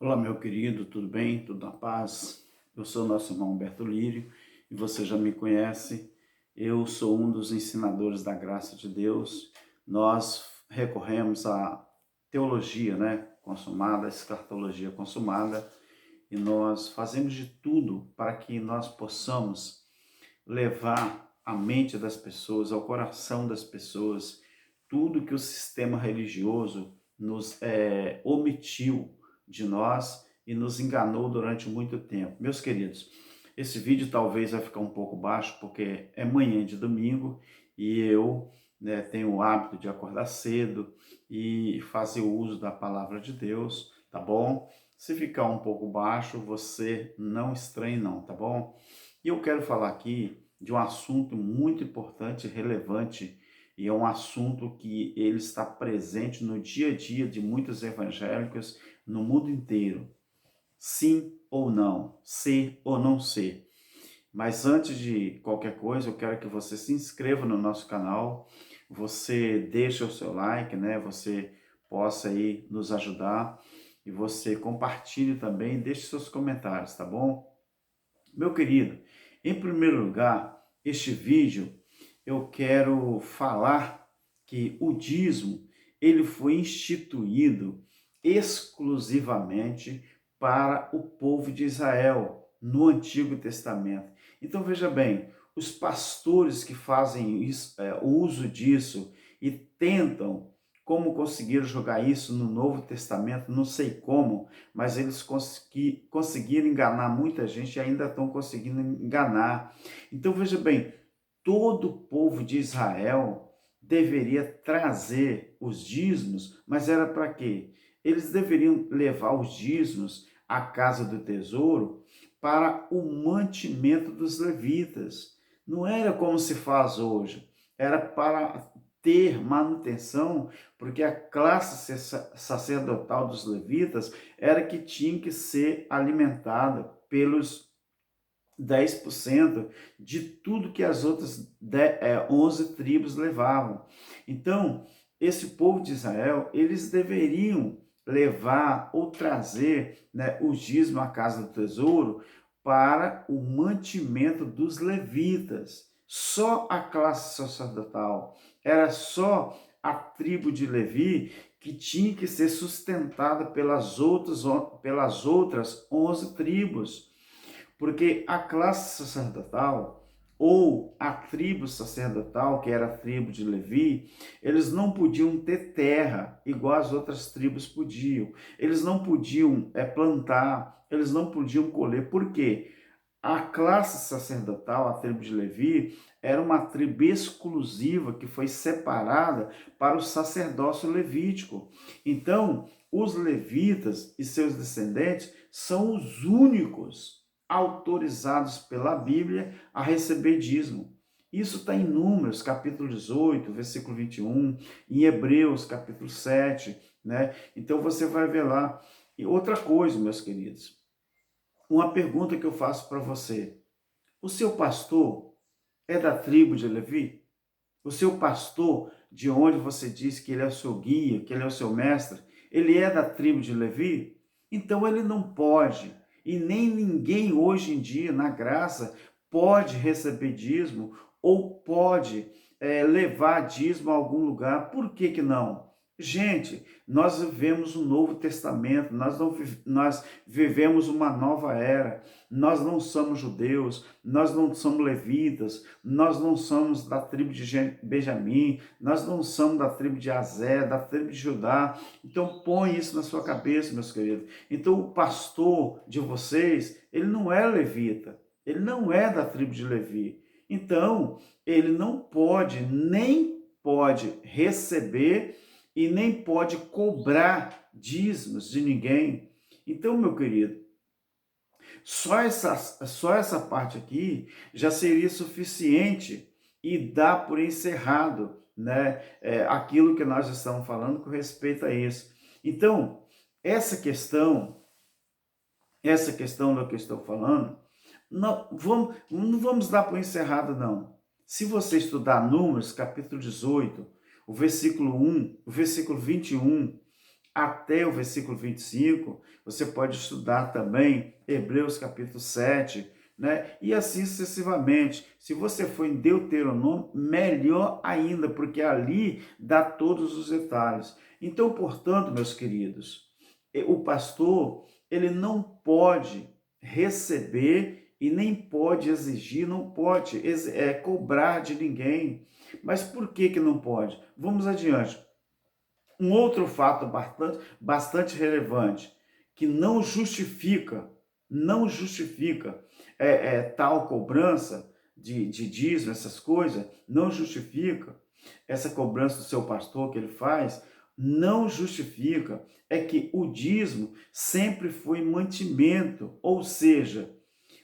Olá, meu querido, tudo bem? Tudo na paz? Eu sou o nosso irmão Humberto Lírio e você já me conhece. Eu sou um dos ensinadores da graça de Deus. Nós recorremos à teologia, consumada, a escatologia consumada, e nós fazemos de tudo para que nós possamos levar à mente das pessoas, ao coração das pessoas, tudo que o sistema religioso nos omitiu de nós e nos enganou durante muito tempo. Meus queridos, esse vídeo talvez vai ficar um pouco baixo porque é manhã de domingo e eu tenho o hábito de acordar cedo e fazer o uso da palavra de Deus, tá bom? Se ficar um pouco baixo, você não estranhe não, tá bom? E eu quero falar aqui de um assunto muito importante e relevante, e é um assunto que ele está presente no dia a dia de muitos evangélicos no mundo inteiro. Sim ou não, ser ou não ser. Mas antes de qualquer coisa, eu quero que você se inscreva no nosso canal, você deixe o seu like, Você possa aí nos ajudar e você compartilhe também, deixe seus comentários, tá bom? Meu querido, em primeiro lugar, este vídeo eu quero falar que o dízimo ele foi instituído exclusivamente para o povo de Israel no Antigo Testamento. Então veja bem, os pastores que fazem isso, o uso disso e tentam como conseguiram jogar isso no Novo Testamento, não sei como, mas eles conseguiram enganar muita gente e ainda estão conseguindo enganar. Então veja bem, todo o povo de Israel deveria trazer os dízimos, mas era para quê? Eles deveriam levar os dízimos à casa do tesouro para o mantimento dos levitas. Não era como se faz hoje, era para ter manutenção, porque a classe sacerdotal dos levitas era que tinha que ser alimentada pelos 10% de tudo que as outras 11 tribos levavam. Então, esse povo de Israel, eles deveriam levar ou trazer o dízimo à casa do tesouro para o mantimento dos levitas. Só a classe sacerdotal, era só a tribo de Levi que tinha que ser sustentada pelas outras 11 tribos. Porque a classe sacerdotal, ou a tribo sacerdotal, que era a tribo de Levi, eles não podiam ter terra igual as outras tribos podiam. Eles não podiam plantar, eles não podiam colher. Por quê? A classe sacerdotal, a tribo de Levi, era uma tribo exclusiva que foi separada para o sacerdócio levítico. Então, os levitas e seus descendentes são os únicos autorizados pela Bíblia a receber dízimo. Isso está em Números, capítulo 18, versículo 21, em Hebreus, capítulo 7, Então você vai ver lá. E outra coisa, meus queridos, uma pergunta que eu faço para você: o seu pastor é da tribo de Levi? O seu pastor, de onde você diz que ele é o seu guia, que ele é o seu mestre, ele é da tribo de Levi? Então ele não pode, e nem ninguém hoje em dia, na graça, pode receber dízimo ou pode levar dízimo a algum lugar. Por que que não? Gente, nós vivemos um novo testamento, nós vivemos uma nova era, nós não somos judeus, nós não somos levitas, nós não somos da tribo de Benjamim, nós não somos da tribo de Azé, da tribo de Judá. Então põe isso na sua cabeça, meus queridos. Então o pastor de vocês, ele não é levita, ele não é da tribo de Levi. Então ele não pode, nem pode receber e nem pode cobrar dízimos de ninguém. Então, meu querido, só essa parte aqui já seria suficiente e dá por encerrado, aquilo que nós estamos falando com respeito a isso. Então, essa questão do que eu estou falando, não vamos dar por encerrado, não. Se você estudar Números, capítulo 18, o versículo 1, o versículo 21, até o versículo 25, você pode estudar também Hebreus capítulo 7, né? E assim sucessivamente. Se você for em Deuteronômio, melhor ainda, porque ali dá todos os detalhes. Então, portanto, meus queridos, o pastor, ele não pode receber e nem pode exigir, não pode cobrar de ninguém. Mas por que que não pode? Vamos adiante. Um outro fato bastante relevante, que não justifica tal cobrança de dízimo, essas coisas, não justifica essa cobrança do seu pastor que ele faz, não justifica, é que o dízimo sempre foi mantimento, ou seja,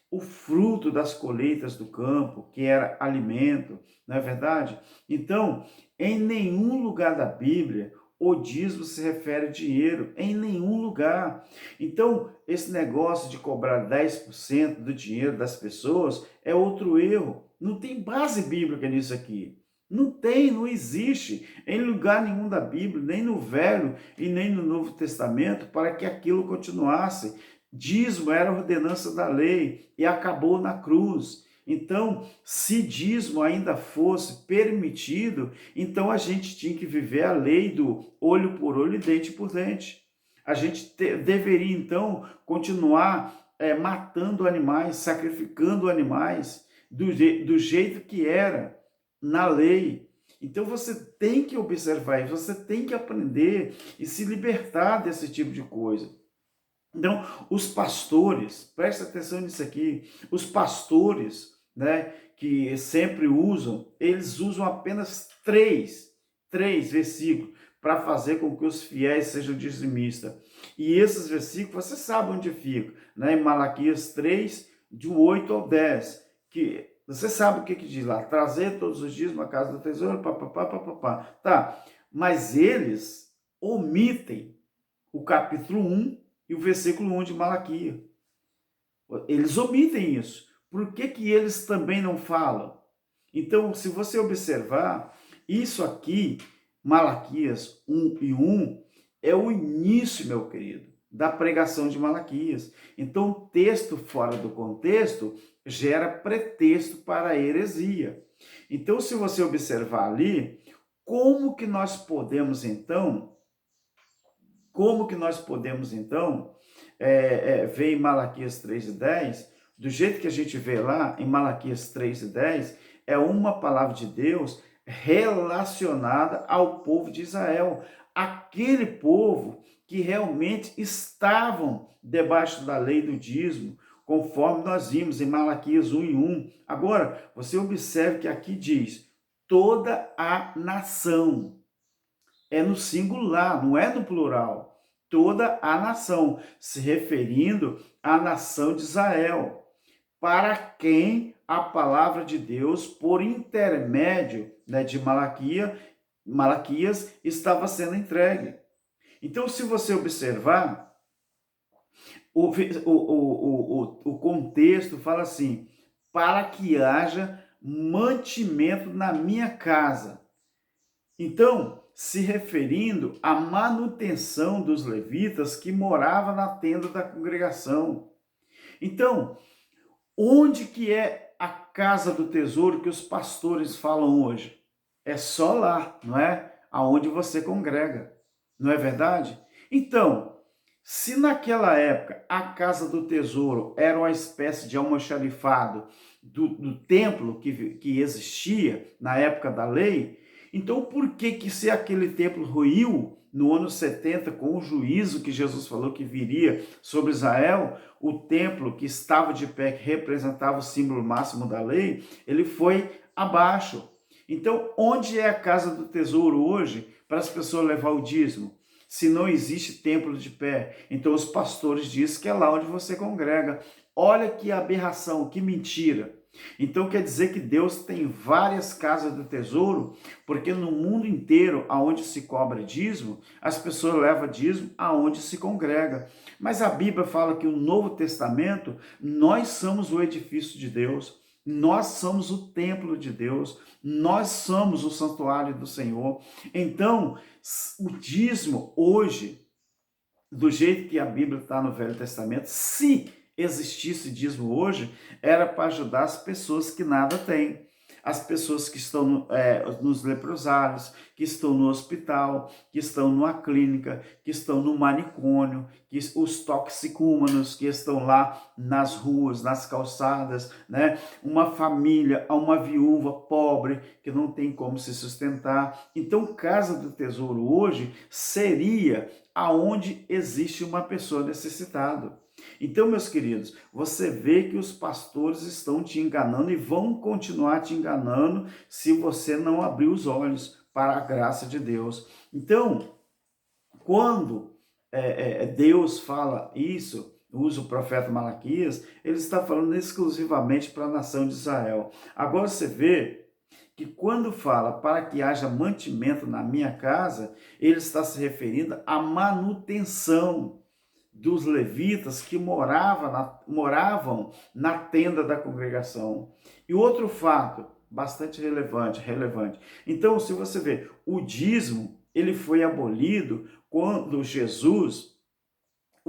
o fruto das colheitas do campo, que era alimento, não é verdade? Então, em nenhum lugar da Bíblia o dízimo se refere a dinheiro, em nenhum lugar. Então, esse negócio de cobrar 10% do dinheiro das pessoas é outro erro. Não tem base bíblica nisso aqui. Não tem, não existe em lugar nenhum da Bíblia, nem no Velho e nem no Novo Testamento, para que aquilo continuasse. Dízimo era a ordenança da lei e acabou na cruz. Então, se dízimo ainda fosse permitido, então a gente tinha que viver a lei do olho por olho e dente por dente. A gente deveria, então, continuar matando animais, sacrificando animais do jeito que era na lei. Então você tem que observar isso, você tem que aprender e se libertar desse tipo de coisa. Então, os pastores, presta atenção nisso aqui, os pastores, né, que sempre usam, eles usam apenas três versículos para fazer com que os fiéis sejam dizimistas. E esses versículos, você sabe onde fica, né, em Malaquias 3, de 8 ao 10, que você sabe o que diz lá, trazer todos os dias uma casa do tesouro, papapá, papapá. Tá, mas eles omitem o capítulo 1 e o versículo 1 de Malaquias. Eles omitem isso. Por que que eles também não falam? Então, se você observar, isso aqui, Malaquias 1 e 1, é o início, meu querido, da pregação de Malaquias. Então, o texto fora do contexto gera pretexto para a heresia. Então, se você observar ali, como que nós podemos, então, ver em Malaquias 3:10, do jeito que a gente vê lá em Malaquias 3:10, é uma palavra de Deus relacionada ao povo de Israel, aquele povo que realmente estavam debaixo da lei do dízimo, conforme nós vimos em Malaquias 1:1. Agora, você observe que aqui diz, toda a nação. É no singular, não é no plural. Toda a nação, se referindo à nação de Israel, para quem a palavra de Deus, por intermédio, né, de Malaquias, estava sendo entregue. Então, se você observar, o contexto fala assim, para que haja mantimento na minha casa. Então, se referindo à manutenção dos levitas que moravam na tenda da congregação. Então, onde que é a casa do tesouro que os pastores falam hoje? É só lá, não é? Aonde você congrega, não é verdade? Então, se naquela época a casa do tesouro era uma espécie de almoxarifado do templo que existia na época da lei, então por que se aquele templo ruiu no ano 70 com o juízo que Jesus falou que viria sobre Israel, o templo que estava de pé, que representava o símbolo máximo da lei, ele foi abaixo. Então, onde é a casa do tesouro hoje para as pessoas levar o dízimo? Se não existe templo de pé, então os pastores dizem que é lá onde você congrega. Olha que aberração, que mentira. Então quer dizer que Deus tem várias casas do tesouro, porque no mundo inteiro, aonde se cobra dízimo, as pessoas levam dízimo aonde se congrega. Mas a Bíblia fala que no Novo Testamento, nós somos o edifício de Deus, nós somos o templo de Deus, nós somos o santuário do Senhor. Então, o dízimo hoje do jeito que a Bíblia está no Velho Testamento, se existisse dízimo hoje, era para ajudar as pessoas que nada têm. As pessoas que estão nos leprosários, que estão no hospital, que estão numa clínica, que estão no manicômio, os toxicômanos que estão lá nas ruas, nas calçadas, né? Uma família, uma viúva pobre que não tem como se sustentar. Então, Casa do Tesouro hoje seria aonde existe uma pessoa necessitada. Então, meus queridos, você vê que os pastores estão te enganando e vão continuar te enganando se você não abrir os olhos para a graça de Deus. Então, quando Deus fala isso, usa o profeta Malaquias, ele está falando exclusivamente para a nação de Israel. Agora você vê que quando fala para que haja mantimento na minha casa, ele está se referindo à manutenção dos levitas que moravam na tenda da congregação. E outro fato bastante relevante. Então, se você vê, o dízimo, ele foi abolido quando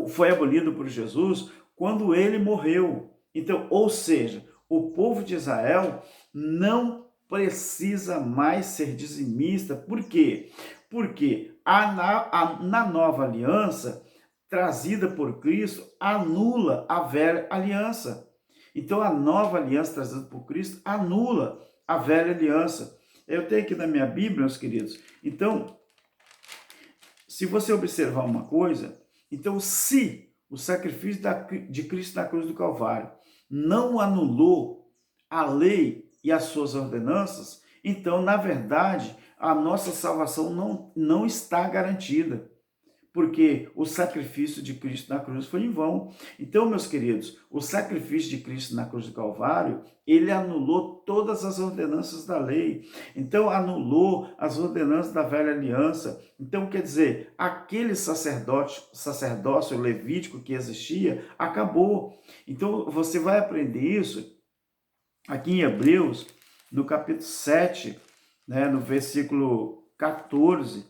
foi abolido por Jesus quando ele morreu. Então, ou seja, o povo de Israel não precisa mais ser dizimista. Por quê? Porque na nova aliança, trazida por Cristo, anula a velha aliança. Então, a nova aliança trazida por Cristo anula a velha aliança. Eu tenho aqui na minha Bíblia, meus queridos. Então, se você observar uma coisa, então, se o sacrifício de Cristo na cruz do Calvário não anulou a lei e as suas ordenanças, então, na verdade, a nossa salvação não está garantida, porque o sacrifício de Cristo na cruz foi em vão. Então, meus queridos, o sacrifício de Cristo na cruz do Calvário, ele anulou todas as ordenanças da lei. Então, anulou as ordenanças da velha aliança. Então, quer dizer, aquele sacerdócio levítico que existia, acabou. Então, você vai aprender isso aqui em Hebreus, no capítulo 7, né, no versículo 14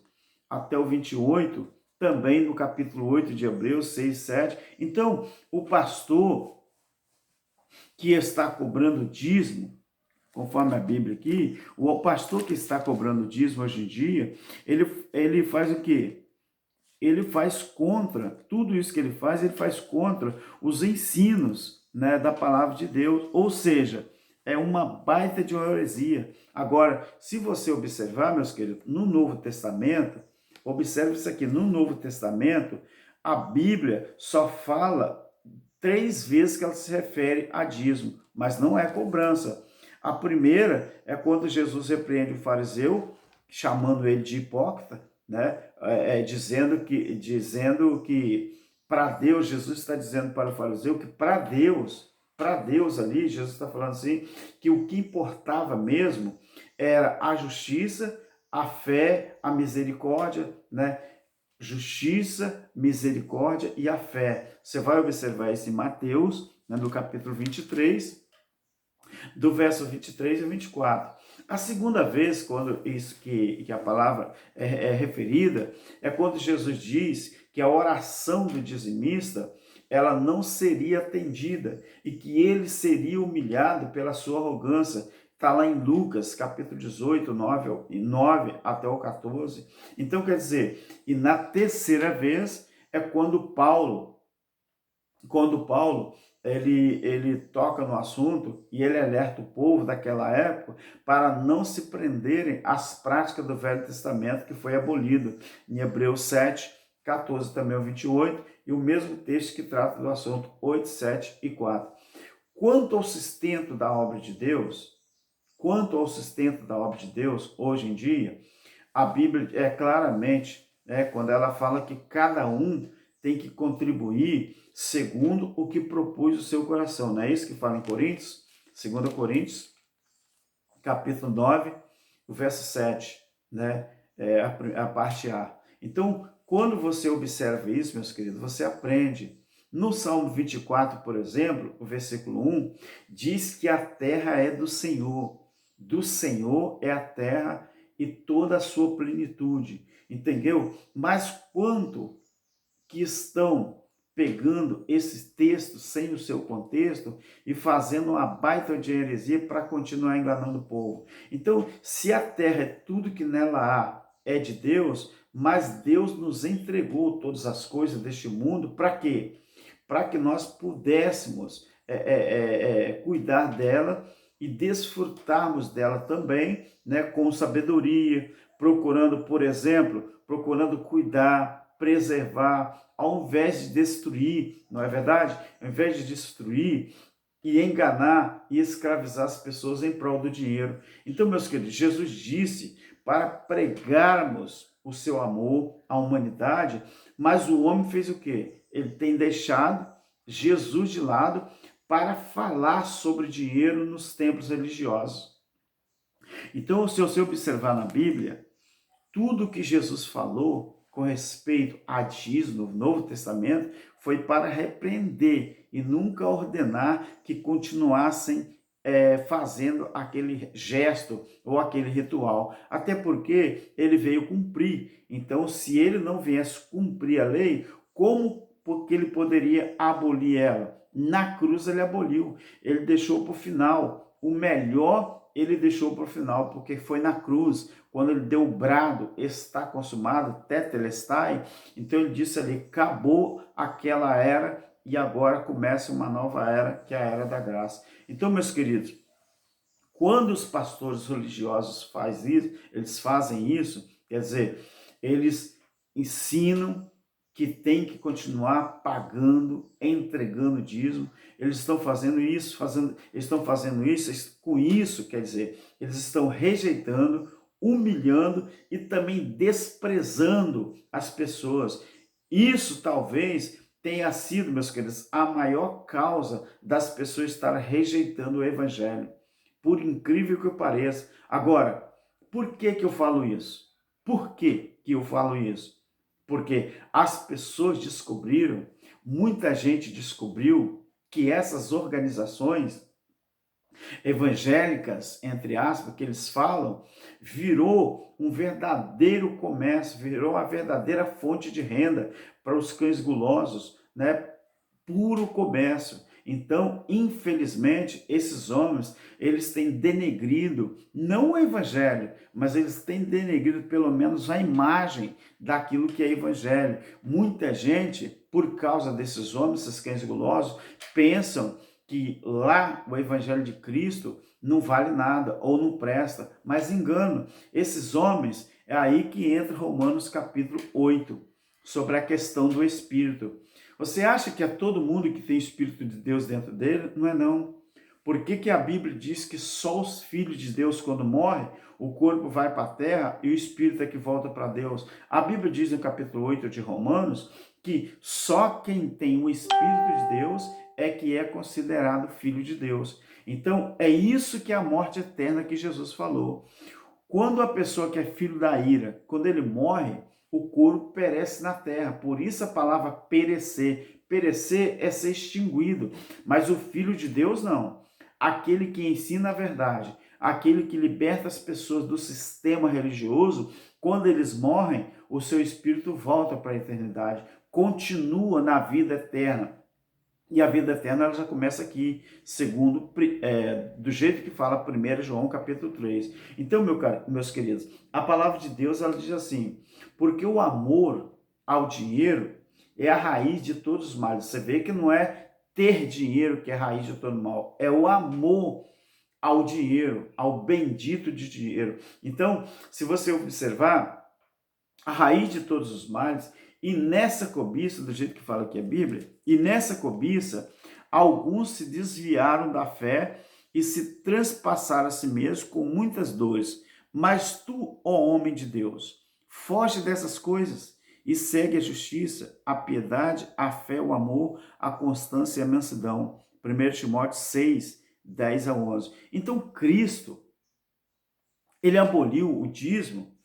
até o 28, também no capítulo 8 de Hebreus 6, 7. Então, o pastor que está cobrando dízimo, conforme a Bíblia aqui, o pastor que está cobrando dízimo hoje em dia, ele faz o quê? Ele faz contra, tudo isso que ele faz contra os ensinos, né, da palavra de Deus, ou seja, é uma baita de uma heresia. Agora, se você observar, meus queridos, no Novo Testamento, observe isso aqui, no Novo Testamento, a Bíblia só fala 3 vezes que ela se refere a dízimo, mas não é cobrança. A primeira é quando Jesus repreende o fariseu, chamando ele de hipócrita, né? Dizendo que para Deus, Jesus está dizendo para o fariseu que para Deus ali, Jesus está falando assim, que o que importava mesmo era a justiça, a fé, a misericórdia, né? Justiça, misericórdia e a fé. Você vai observar isso em Mateus, né, no capítulo 23, do verso 23 ao 24. A segunda vez, quando isso que a palavra é referida, é quando Jesus diz que a oração do dizimista ela não seria atendida e que ele seria humilhado pela sua arrogância. Está lá em Lucas, capítulo 18, 9 até o 14. Então, quer dizer, e na terceira vez é quando Paulo ele toca no assunto e ele alerta o povo daquela época para não se prenderem às práticas do Velho Testamento que foi abolido em Hebreus 7, 14 também ao 28, e o mesmo texto que trata do assunto 8, 7 e 4. Quanto ao sustento da obra de Deus, hoje em dia, a Bíblia é claramente, quando ela fala que cada um tem que contribuir segundo o que propôs o seu coração. Não é isso que fala em Coríntios? 2 Coríntios, capítulo 9, o verso 7, né? A parte A. Então, quando você observa isso, meus queridos, você aprende. No Salmo 24, por exemplo, o versículo 1, diz que a terra é do Senhor é a terra e toda a sua plenitude, entendeu? Mas que estão pegando esses textos sem o seu contexto e fazendo uma baita de heresia para continuar enganando o povo. Então, se a terra é tudo que nela há, é de Deus, mas Deus nos entregou todas as coisas deste mundo para quê? Para que nós pudéssemos cuidar dela e desfrutarmos dela também, né, com sabedoria, procurando, por exemplo, procurando cuidar, preservar, ao invés de destruir, não é verdade? Ao invés de destruir e enganar e escravizar as pessoas em prol do dinheiro. Então, meus queridos, Jesus disse para pregarmos o seu amor à humanidade, mas o homem fez o quê? Ele tem deixado Jesus de lado para falar sobre dinheiro nos templos religiosos. Então, se você observar na Bíblia, tudo que Jesus falou com respeito a dízimo no Novo Testamento foi para repreender e nunca ordenar que continuassem fazendo aquele gesto ou aquele ritual. Até porque ele veio cumprir. Então, se ele não viesse cumprir a lei, como porque ele poderia abolir ela? Na cruz ele aboliu. Ele deixou para o final. O melhor ele deixou para o final, porque foi na cruz, quando ele deu o brado, está consumado, tetelestai, então ele disse ali, acabou aquela era e agora começa uma nova era, que é a era da graça. Então, meus queridos, quando os pastores religiosos fazem isso, quer dizer, eles ensinam que tem que continuar pagando, entregando dízimo. Eles estão fazendo isso, com isso, quer dizer, eles estão rejeitando, humilhando e também desprezando as pessoas. Isso talvez tenha sido, meus queridos, a maior causa das pessoas estarem rejeitando o evangelho. Por incrível que pareça. Agora, por que eu falo isso? Por que eu falo isso? Porque as pessoas descobriram, muita gente descobriu que essas organizações evangélicas, entre aspas, que eles falam, virou um verdadeiro comércio, virou uma verdadeira fonte de renda para os cães gulosos, né? Puro comércio. Então, infelizmente, esses homens, eles têm denegrido, não o evangelho, mas eles têm denegrido pelo menos a imagem daquilo que é evangelho. Muita gente, por causa desses homens, esses cães gulosos, pensam que lá o evangelho de Cristo não vale nada ou não presta, mas engano. Esses homens, é aí que entra Romanos capítulo 8, sobre a questão do Espírito. Você acha que é todo mundo que tem o Espírito de Deus dentro dele? Não é não. Por que a Bíblia diz que só os filhos de Deus, quando morrem, o corpo vai para a terra e o Espírito é que volta para Deus? A Bíblia diz no capítulo 8 de Romanos que só quem tem o Espírito de Deus é que é considerado filho de Deus. Então, é isso que é a morte eterna que Jesus falou. Quando a pessoa que é filho da ira, quando ele morre, o corpo perece na terra. Por isso a palavra perecer. Perecer é ser extinguido. Mas o Filho de Deus não. Aquele que ensina a verdade, aquele que liberta as pessoas do sistema religioso, quando eles morrem, o seu espírito volta para a eternidade, continua na vida eterna. E a vida eterna ela já começa aqui, segundo, do jeito que fala 1 João capítulo 3. Então, meus queridos, a palavra de Deus ela diz assim, porque o amor ao dinheiro é a raiz de todos os males. Você vê que não é ter dinheiro que é a raiz de todo mal, é o amor ao dinheiro, ao bendito de dinheiro. Então, se você observar, a raiz de todos os males, e nessa cobiça, do jeito que fala aqui a Bíblia, e nessa cobiça, alguns se desviaram da fé e se transpassaram a si mesmos com muitas dores. Mas tu, ó homem de Deus, foge dessas coisas e segue a justiça, a piedade, a fé, o amor, a constância e a mansidão. 1 Timóteo 6, 10 a 11. Então, Cristo, ele aboliu o dízimo.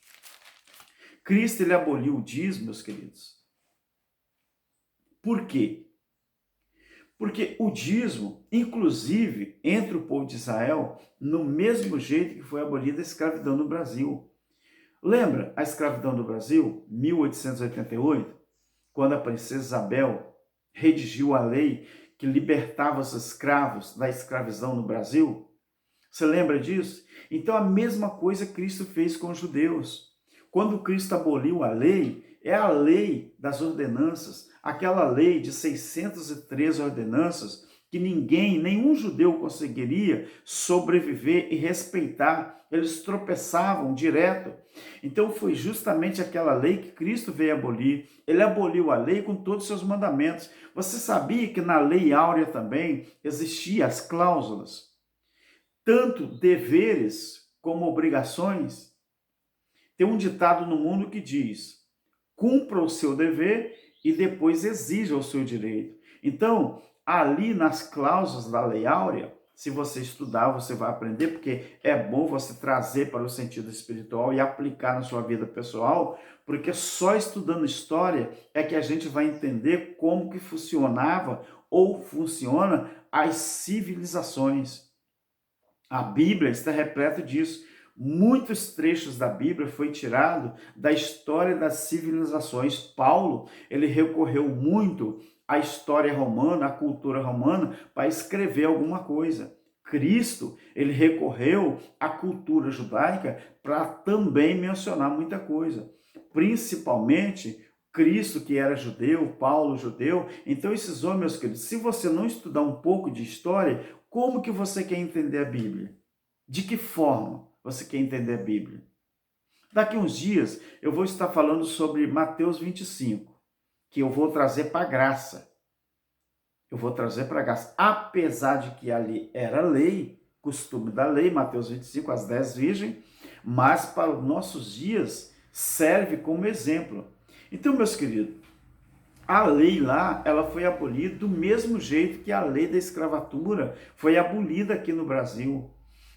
Cristo, ele aboliu o dízimo, meus queridos. Por quê? Porque o dízimo, inclusive, entre o povo de Israel, no mesmo jeito que foi abolida a escravidão no Brasil. Lembra a escravidão do Brasil, 1888? quando a princesa Isabel redigiu a lei que libertava os escravos da escravidão no Brasil? Você lembra disso? Então a mesma coisa Cristo fez com os judeus. Quando Cristo aboliu a lei, é a lei das ordenanças, aquela lei de 613 ordenanças que ninguém, nenhum judeu conseguiria sobreviver e respeitar. Eles tropeçavam direto. Então foi justamente aquela lei que Cristo veio abolir. Ele aboliu a lei com todos os seus mandamentos. Você sabia que na lei áurea também existiam as cláusulas? Tanto deveres como obrigações? Tem um ditado no mundo que diz: cumpra o seu dever e depois exija o seu direito. Então, ali nas cláusulas da Lei Áurea, se você estudar, você vai aprender, porque é bom você trazer para o sentido espiritual e aplicar na sua vida pessoal, porque só estudando história é que a gente vai entender como que funcionava ou funciona as civilizações. A Bíblia está repleta disso. Muitos trechos da Bíblia foi tirado da história das civilizações. Paulo, ele recorreu muito à história romana, à cultura romana, para escrever alguma coisa. Cristo, ele recorreu à cultura judaica para também mencionar muita coisa. Principalmente Cristo, que era judeu, Paulo, judeu. Então, esses homens, meus queridos, se você não estudar um pouco de história, como que você quer entender a Bíblia? De que forma você quer entender a Bíblia? Daqui uns dias eu vou estar falando sobre Mateus 25, que eu vou trazer para a graça. Eu vou trazer para a graça. Apesar de que ali era lei, costume da lei, Mateus 25, as 10 virgens, mas para os nossos dias serve como exemplo. Então, meus queridos, a lei lá, ela foi abolida do mesmo jeito que a lei da escravatura foi abolida aqui no Brasil.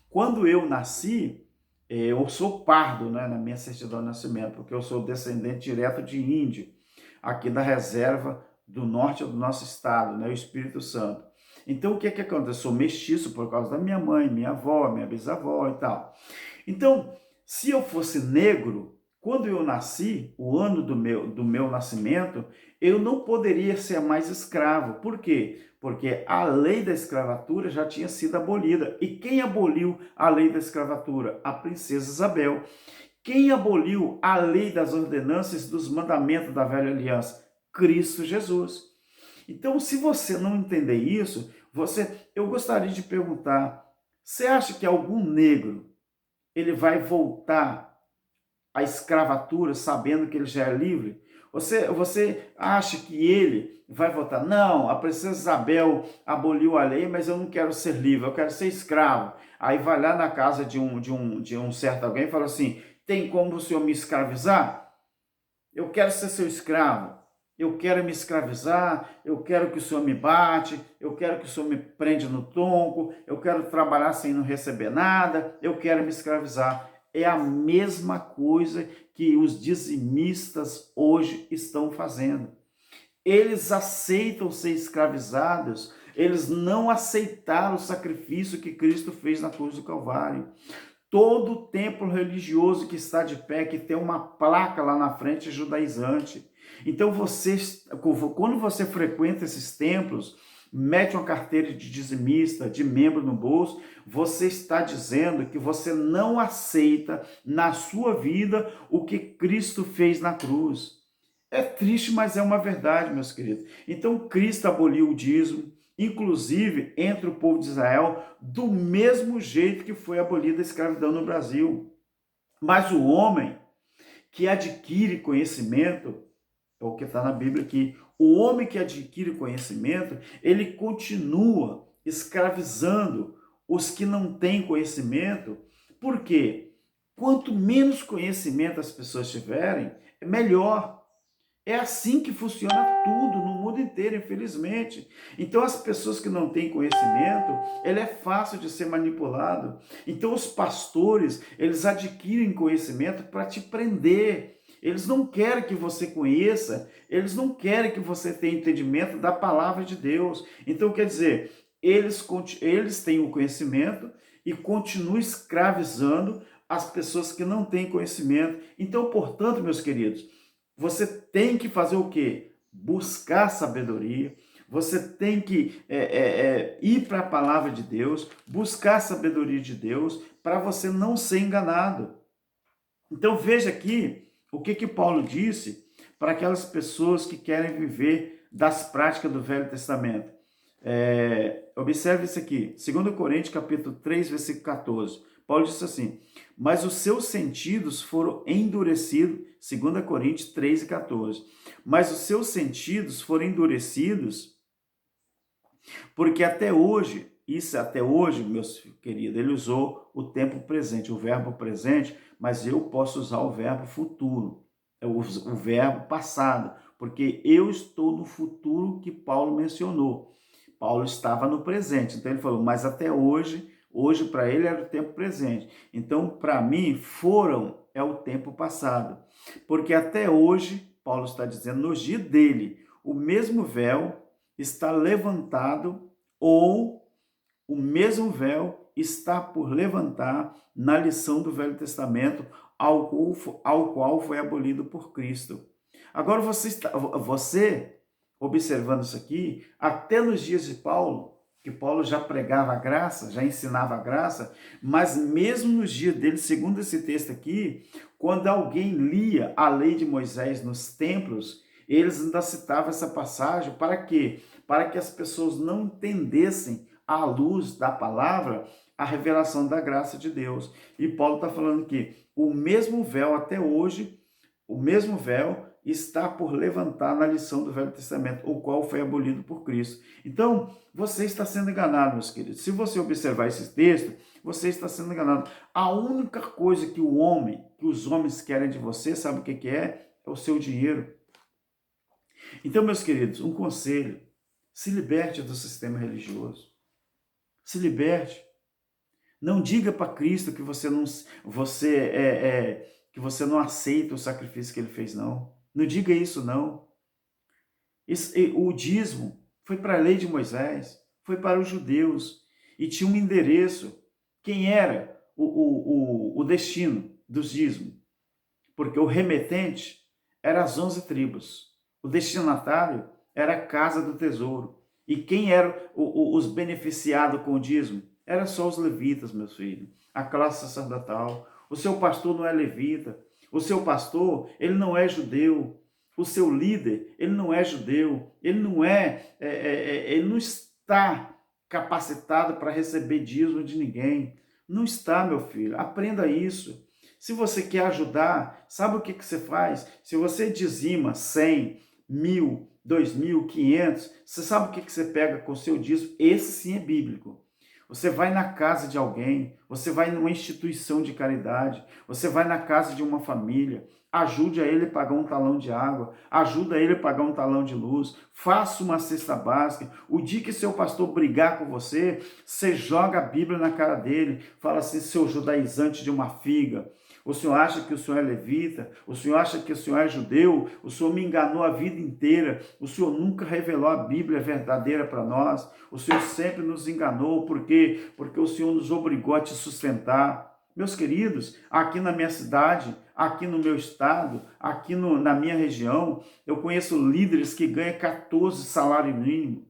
Quando eu nasci, eu sou pardo, né, na minha certidão de nascimento, porque eu sou descendente direto de índio, aqui da reserva do norte do nosso estado, né, o Espírito Santo. Então, o que que acontece? Eu sou mestiço por causa da minha mãe, minha avó, minha bisavó e tal. Então, se eu fosse negro, quando eu nasci, o ano do meu nascimento, eu não poderia ser mais escravo. Por quê? Porque a lei da escravatura já tinha sido abolida. E quem aboliu a lei da escravatura? A princesa Isabel. Quem aboliu a lei das ordenanças dos mandamentos da velha aliança? Cristo Jesus. Então, se você não entender isso, eu gostaria de perguntar: você acha que algum negro ele vai voltar à escravatura sabendo que ele já é livre? Você acha que ele vai votar? Não, a princesa Isabel aboliu a lei, mas eu não quero ser livre, eu quero ser escravo. Aí vai lá na casa de um certo alguém e fala assim: tem como o senhor me escravizar? Eu quero ser seu escravo. Eu quero me escravizar, eu quero que o senhor me bate, eu quero que o senhor me prende no tronco, eu quero trabalhar sem não receber nada, eu quero me escravizar. É a mesma coisa que os dizimistas hoje estão fazendo. Eles aceitam ser escravizados, eles não aceitaram o sacrifício que Cristo fez na cruz do Calvário. Todo templo religioso que está de pé, que tem uma placa lá na frente, é judaizante. Então, quando você frequenta esses templos, mete uma carteira de dizimista, de membro no bolso, você está dizendo que você não aceita na sua vida o que Cristo fez na cruz. É triste, mas é uma verdade, meus queridos. Então, Cristo aboliu o dízimo, inclusive entre o povo de Israel, do mesmo jeito que foi abolida a escravidão no Brasil. Mas o homem que adquire conhecimento, é o que está na Bíblia aqui, o homem que adquire conhecimento, ele continua escravizando os que não têm conhecimento. Por quê? Quanto menos conhecimento as pessoas tiverem, é melhor. É assim que funciona tudo no mundo inteiro, infelizmente. Então, as pessoas que não têm conhecimento, ele é fácil de ser manipulado. Então, os pastores, eles adquirem conhecimento para te prender. Eles não querem que você conheça, eles não querem que você tenha entendimento da palavra de Deus. Então, quer dizer, eles têm o conhecimento e continuam escravizando as pessoas que não têm conhecimento. Então, portanto, meus queridos, você tem que fazer o quê? buscar sabedoria, você tem que ir para a palavra de Deus, buscar a sabedoria de Deus, para você não ser enganado. Então veja aqui o que Paulo disse para aquelas pessoas que querem viver das práticas do Velho Testamento. Observe isso aqui, 2 Coríntios capítulo 3, versículo 14. Paulo disse assim: mas os seus sentidos foram endurecidos, 2 Coríntios 3 e 14. Mas os seus sentidos foram endurecidos, porque até hoje, meus queridos, ele usou o tempo presente, o verbo presente, mas eu posso usar o verbo futuro, o verbo passado, porque eu estou no futuro que Paulo mencionou. Paulo estava no presente, então ele falou, mas até hoje para ele era o tempo presente. Então, para mim, é o tempo passado. Porque até hoje, Paulo está dizendo, no dia dele, o mesmo véu está levantado, ou o mesmo véu está por levantar na lição do Velho Testamento, ao qual foi abolido por Cristo. Agora você observando isso aqui, até nos dias de Paulo, que Paulo já pregava a graça, já ensinava a graça, mas mesmo nos dias dele, segundo esse texto aqui, quando alguém lia a lei de Moisés nos templos, eles ainda citavam essa passagem para quê? Para que as pessoas não entendessem à luz da palavra a revelação da graça de Deus. E Paulo está falando que o mesmo véu até hoje, o mesmo véu está por levantar na lição do Velho Testamento, o qual foi abolido por Cristo. Então, você está sendo enganado, meus queridos. Se você observar esse texto, você está sendo enganado. A única coisa que os homens querem de você, sabe o que é? É o seu dinheiro. Então, meus queridos, um conselho: se liberte do sistema religioso. Se liberte. Não diga para Cristo que que você não aceita o sacrifício que ele fez, não. Não diga isso, não. O dízimo foi para a lei de Moisés, foi para os judeus, e tinha um endereço. Quem era o destino dos dízimos? Porque o remetente era as 11 tribos. O destinatário era a casa do tesouro. E quem eram os beneficiados com o dízimo? Era só os levitas, meus filhos, a classe sacerdotal. O seu pastor não é levita. O seu pastor, ele não é judeu. O seu líder, ele não é judeu. Ele não está capacitado para receber dízimo de ninguém. Não está, meu filho. Aprenda isso. Se você quer ajudar, sabe o que você faz? Se você dizima 100, 1.000, 2.000, 500, você sabe o que você pega com o seu dízimo? Esse sim é bíblico. Você vai na casa de alguém, você vai numa instituição de caridade, você vai na casa de uma família, ajude a ele a pagar um talão de água, ajuda ele a pagar um talão de luz, faça uma cesta básica. O dia que seu pastor brigar com você, você joga a Bíblia na cara dele, fala assim: seu judaizante de uma figa, o senhor acha que o senhor é levita? O senhor acha que o senhor é judeu? O senhor me enganou a vida inteira. O senhor nunca revelou a Bíblia verdadeira para nós. O senhor sempre nos enganou. Por quê? Porque o senhor nos obrigou a te sustentar. Meus queridos, aqui na minha cidade, aqui no meu estado, aqui na minha região, eu conheço líderes que ganham 14 salários mínimos.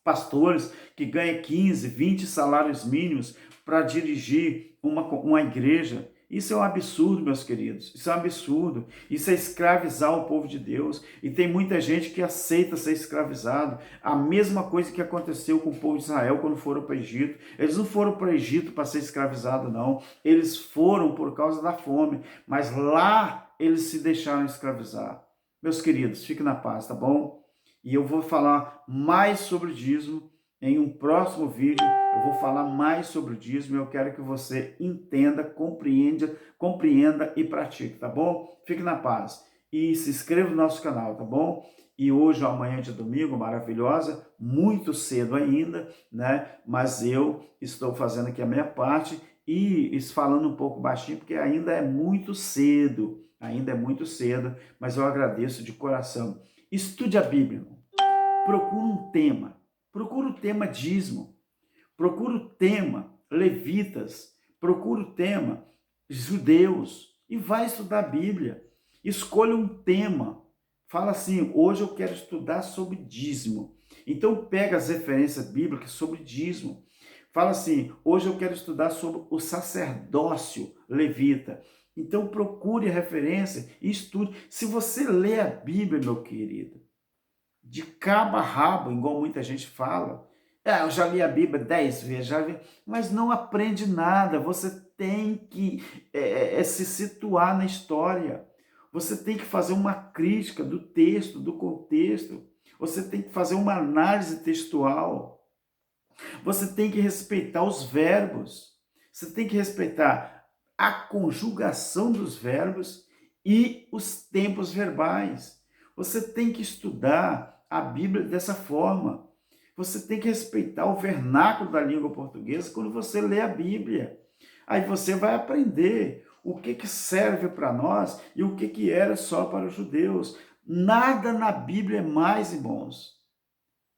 Pastores que ganham 15, 20 salários mínimos para dirigir uma igreja. Isso é um absurdo, meus queridos. Isso é um absurdo. Isso é escravizar o povo de Deus. E tem muita gente que aceita ser escravizado. A mesma coisa que aconteceu com o povo de Israel quando foram para o Egito. Eles não foram para o Egito para ser escravizados, não. Eles foram por causa da fome. Mas lá eles se deixaram escravizar. Meus queridos, fiquem na paz, tá bom? E eu vou falar mais sobre o dízimo em um próximo vídeo. Eu vou falar mais sobre o dízimo e eu quero que você entenda, compreenda e pratique, tá bom? Fique na paz. E se inscreva no nosso canal, tá bom? E hoje, amanhã de domingo, maravilhosa, muito cedo ainda, né? Mas eu estou fazendo aqui a minha parte e falando um pouco baixinho, porque ainda é muito cedo, mas eu agradeço de coração. Estude a Bíblia, procura o tema dízimo, procura o tema levitas, procura o tema judeus e vai estudar a Bíblia. Escolha um tema, Fala assim: hoje eu quero estudar sobre dízimo. Então pega as referências bíblicas sobre dízimo. Fala assim: hoje eu quero estudar sobre o sacerdócio levita. Então procure a referência e estude. Se você lê a Bíblia, meu querido, de cabo a rabo, igual muita gente fala, eu já li a Bíblia 10 vezes, já vi, mas não aprende nada. Você tem que se situar na história. Você tem que fazer uma crítica do texto, do contexto. Você tem que fazer uma análise textual. Você tem que respeitar os verbos. Você tem que respeitar a conjugação dos verbos e os tempos verbais. Você tem que estudar a Bíblia dessa forma. Você tem que respeitar o vernáculo da língua portuguesa quando você lê a Bíblia. Aí você vai aprender o que serve para nós e o que era só para os judeus. Nada na Bíblia é mais, irmãos.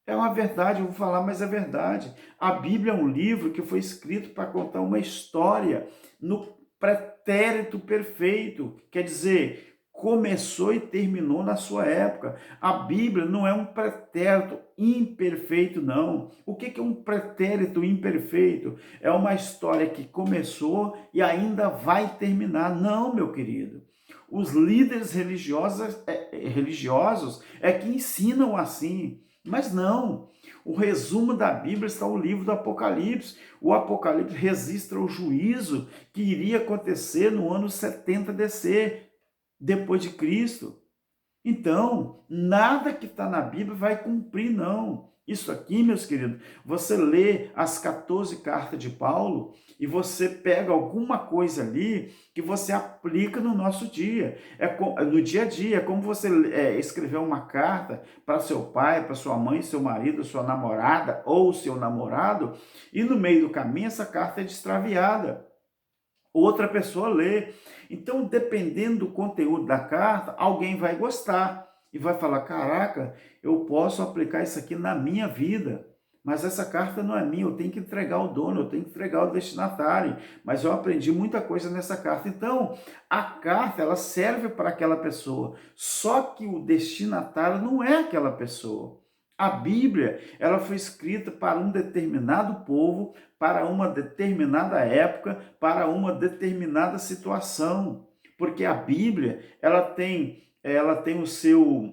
É uma verdade, eu vou falar, mas é verdade. A Bíblia é um livro que foi escrito para contar uma história no pretérito perfeito. Quer dizer, começou e terminou na sua época. A Bíblia não é um pretérito imperfeito, não. O que é um pretérito imperfeito? É uma história que começou e ainda vai terminar. Não, meu querido. Os líderes religiosos é que ensinam assim. Mas não, o resumo da Bíblia está no livro do Apocalipse. O Apocalipse registra o juízo que iria acontecer no ano 70 DC, depois de Cristo. Então, nada que está na Bíblia vai cumprir, não. Isso aqui, meus queridos, você lê as 14 cartas de Paulo e você pega alguma coisa ali que você aplica no nosso dia, no dia a dia. É como você escrever uma carta para seu pai, para sua mãe, seu marido, sua namorada ou seu namorado, e no meio do caminho essa carta é extraviada. Outra pessoa lê. Então, dependendo do conteúdo da carta, alguém vai gostar e vai falar: caraca, eu posso aplicar isso aqui na minha vida, mas essa carta não é minha, eu tenho que entregar ao dono, eu tenho que entregar ao destinatário, mas eu aprendi muita coisa nessa carta. Então, a carta, ela serve para aquela pessoa, só que o destinatário não é aquela pessoa. A Bíblia, ela foi escrita para um determinado povo, para uma determinada época, para uma determinada situação. Porque a Bíblia, ela tem o seu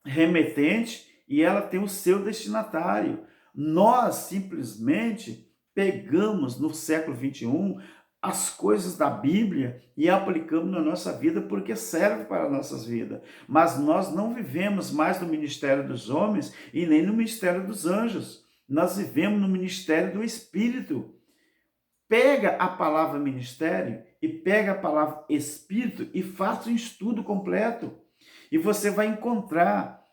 remetente e ela tem o seu destinatário. Nós simplesmente pegamos no século XXI as coisas da Bíblia e aplicamos na nossa vida porque serve para as nossas vidas. Mas nós não vivemos mais no ministério dos homens e nem no ministério dos anjos. Nós vivemos no ministério do Espírito. Pega a palavra ministério e pega a palavra Espírito e faça um estudo completo. E você vai encontrar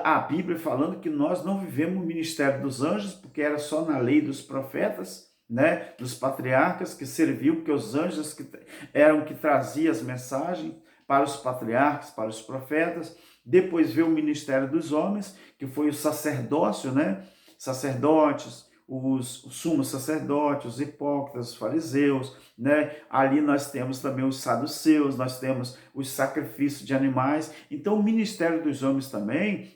a Bíblia falando que nós não vivemos o ministério dos anjos, porque era só na lei dos profetas, né, dos patriarcas, que serviu, porque os anjos eram que traziam as mensagens para os patriarcas, para os profetas. Depois veio o ministério dos homens, que foi o sacerdócio, né, sacerdotes, os sumos sacerdotes, os hipócritas, os fariseus, né? Ali nós temos também os saduceus, nós temos os sacrifícios de animais. Então o ministério dos homens também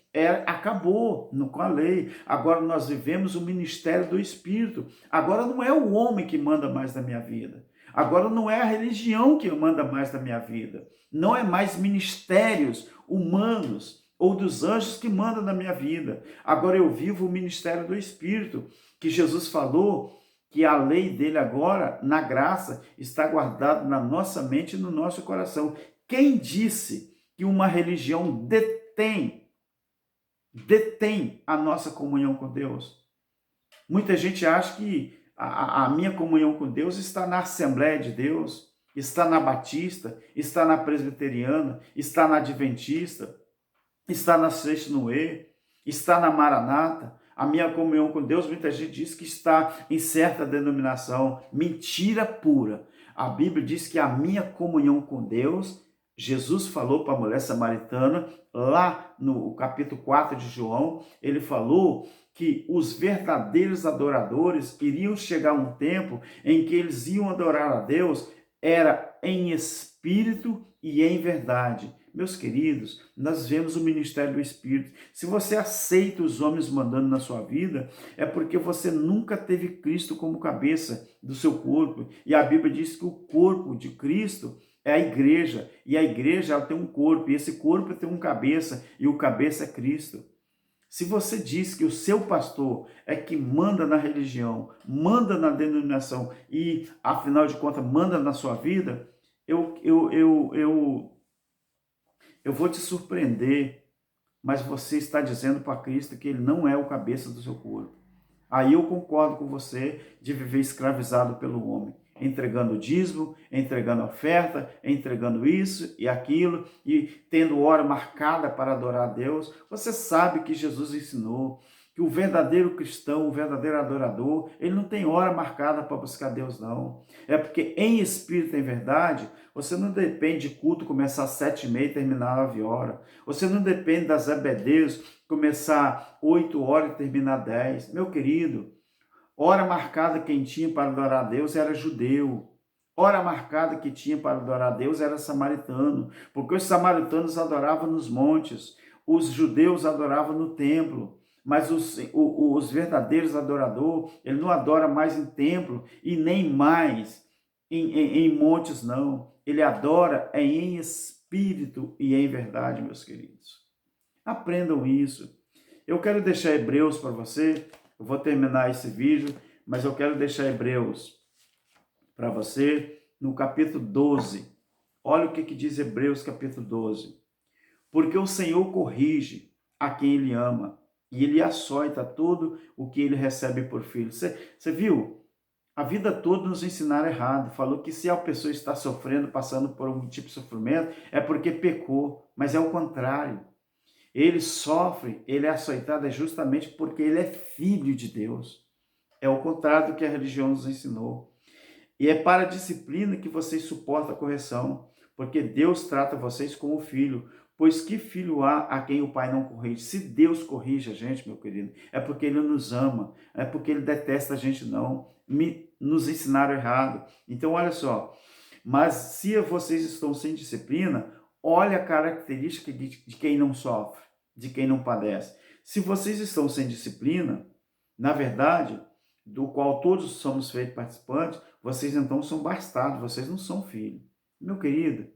acabou com a lei. Agora nós vivemos o ministério do Espírito. Agora não é o homem que manda mais na minha vida. Agora não é a religião que manda mais na minha vida. Não é mais ministérios humanos ou dos anjos que mandam na minha vida. Agora eu vivo o ministério do Espírito, que Jesus falou que a lei dele agora, na graça, está guardada na nossa mente e no nosso coração. Quem disse que uma religião detém a nossa comunhão com Deus? Muita gente acha que a minha comunhão com Deus está na Assembleia de Deus, está na Batista, está na Presbiteriana, está na Adventista, está na Sexta Noé, está na Maranata. A minha comunhão com Deus, muita gente diz que está em certa denominação. Mentira pura. A Bíblia diz que a minha comunhão com Deus, Jesus falou para a mulher samaritana, lá no capítulo 4 de João, ele falou que os verdadeiros adoradores iriam chegar um tempo em que eles iam adorar a Deus, era em espírito e em verdade. Meus queridos, nós vemos o ministério do Espírito. Se você aceita os homens mandando na sua vida, é porque você nunca teve Cristo como cabeça do seu corpo. E a Bíblia diz que o corpo de Cristo é a igreja. E a igreja ela tem um corpo, e esse corpo tem um cabeça, e o cabeça é Cristo. Se você diz que o seu pastor é que manda na religião, manda na denominação e, afinal de contas, manda na sua vida, eu vou te surpreender, mas você está dizendo para Cristo que ele não é o cabeça do seu corpo. Aí eu concordo com você de viver escravizado pelo homem, entregando dízimo, entregando oferta, entregando isso e aquilo, e tendo hora marcada para adorar a Deus. Você sabe que Jesus ensinou que o verdadeiro cristão, o verdadeiro adorador, ele não tem hora marcada para buscar Deus, não. É porque em espírito e em verdade, você não depende de culto começar às 7h30 e terminar às 9h. Você não depende das EBDs começar 8h e terminar 10. Meu querido, hora marcada quem tinha para adorar a Deus era judeu. Hora marcada que tinha para adorar a Deus era samaritano, porque os samaritanos adoravam nos montes, os judeus adoravam no templo, mas os verdadeiros adoradores, ele não adora mais em templo e nem mais em montes, não. Ele adora em espírito e em verdade, meus queridos. Aprendam isso. Eu quero deixar Hebreus para você. Eu vou terminar esse vídeo, mas eu quero deixar Hebreus para você no capítulo 12. Olha o que diz Hebreus capítulo 12. Porque o Senhor corrige a quem Ele ama e Ele açoita todo o que Ele recebe por filho. Você viu? A vida toda nos ensinaram errado. Falou que se a pessoa está sofrendo, passando por algum tipo de sofrimento, é porque pecou. Mas é o contrário. Ele sofre, ele é açoitado justamente porque ele é filho de Deus. É o contrário do que a religião nos ensinou. E é para a disciplina que vocês suportam a correção, porque Deus trata vocês como filho. Pois que filho há a quem o pai não corrige? Se Deus corrige a gente, meu querido, é porque ele nos ama, é porque ele detesta a gente, não. Nos ensinaram errado. Então, olha só, mas se vocês estão sem disciplina, olha a característica de quem não sofre, de quem não padece. Se vocês estão sem disciplina, na verdade, do qual todos somos feitos participantes, vocês então são bastardos, vocês não são filhos. Meu querido,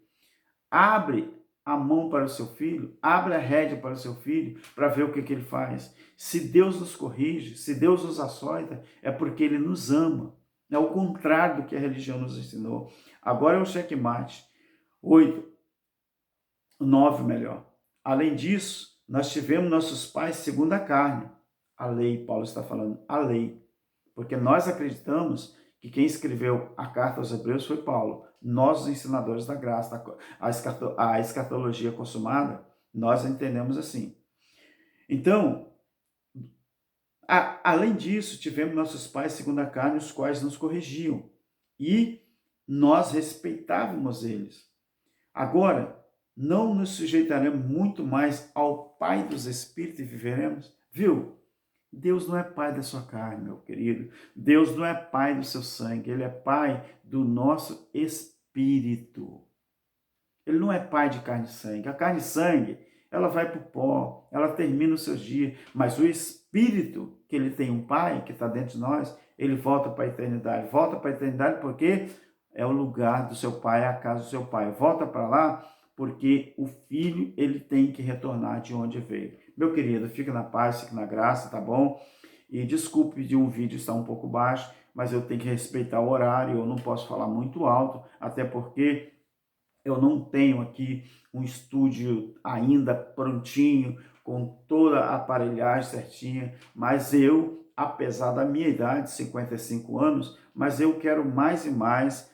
abre a mão para o seu filho, abre a rédea para o seu filho, para ver o que ele faz. Se Deus nos corrige, se Deus nos açoita, é porque ele nos ama. É o contrário do que a religião nos ensinou. Agora é o checkmate. 8, 9 melhor. Além disso, nós tivemos nossos pais segundo a carne. A lei, Paulo está falando, a lei. Porque nós acreditamos que quem escreveu a carta aos Hebreus foi Paulo. Nós, os ensinadores da graça, a escatologia consumada, nós entendemos assim. Então, além disso, tivemos nossos pais segundo a carne, os quais nos corrigiam. E nós respeitávamos eles. Agora, não nos sujeitaremos muito mais ao Pai dos Espíritos e viveremos? Viu? Deus não é pai da sua carne, meu querido. Deus não é pai do seu sangue. Ele é pai do nosso espírito. Ele não é pai de carne e sangue. A carne e sangue, ela vai para o pó, ela termina os seus dias. Mas o espírito, que ele tem um pai que está dentro de nós, ele volta para a eternidade. Volta para a eternidade porque é o lugar do seu pai, é a casa do seu pai. Volta para lá porque o filho, ele tem que retornar de onde veio. Meu querido, fica na paz, fica na graça, tá bom? E desculpe de um vídeo estar um pouco baixo, mas eu tenho que respeitar o horário, eu não posso falar muito alto, até porque eu não tenho aqui um estúdio ainda prontinho, com toda a aparelhagem certinha, mas eu, apesar da minha idade, 55 anos, mas eu quero mais e mais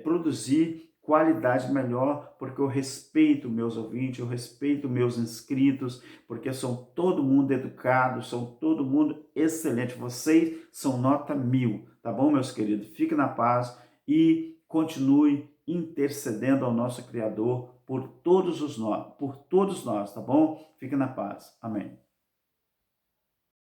produzir qualidade melhor, porque eu respeito meus ouvintes, eu respeito meus inscritos, porque são todo mundo educado, são todo mundo excelente. Vocês são nota 1000, tá bom, meus queridos? Fique na paz e continue intercedendo ao nosso Criador por todos nós, tá bom? Fique na paz. Amém.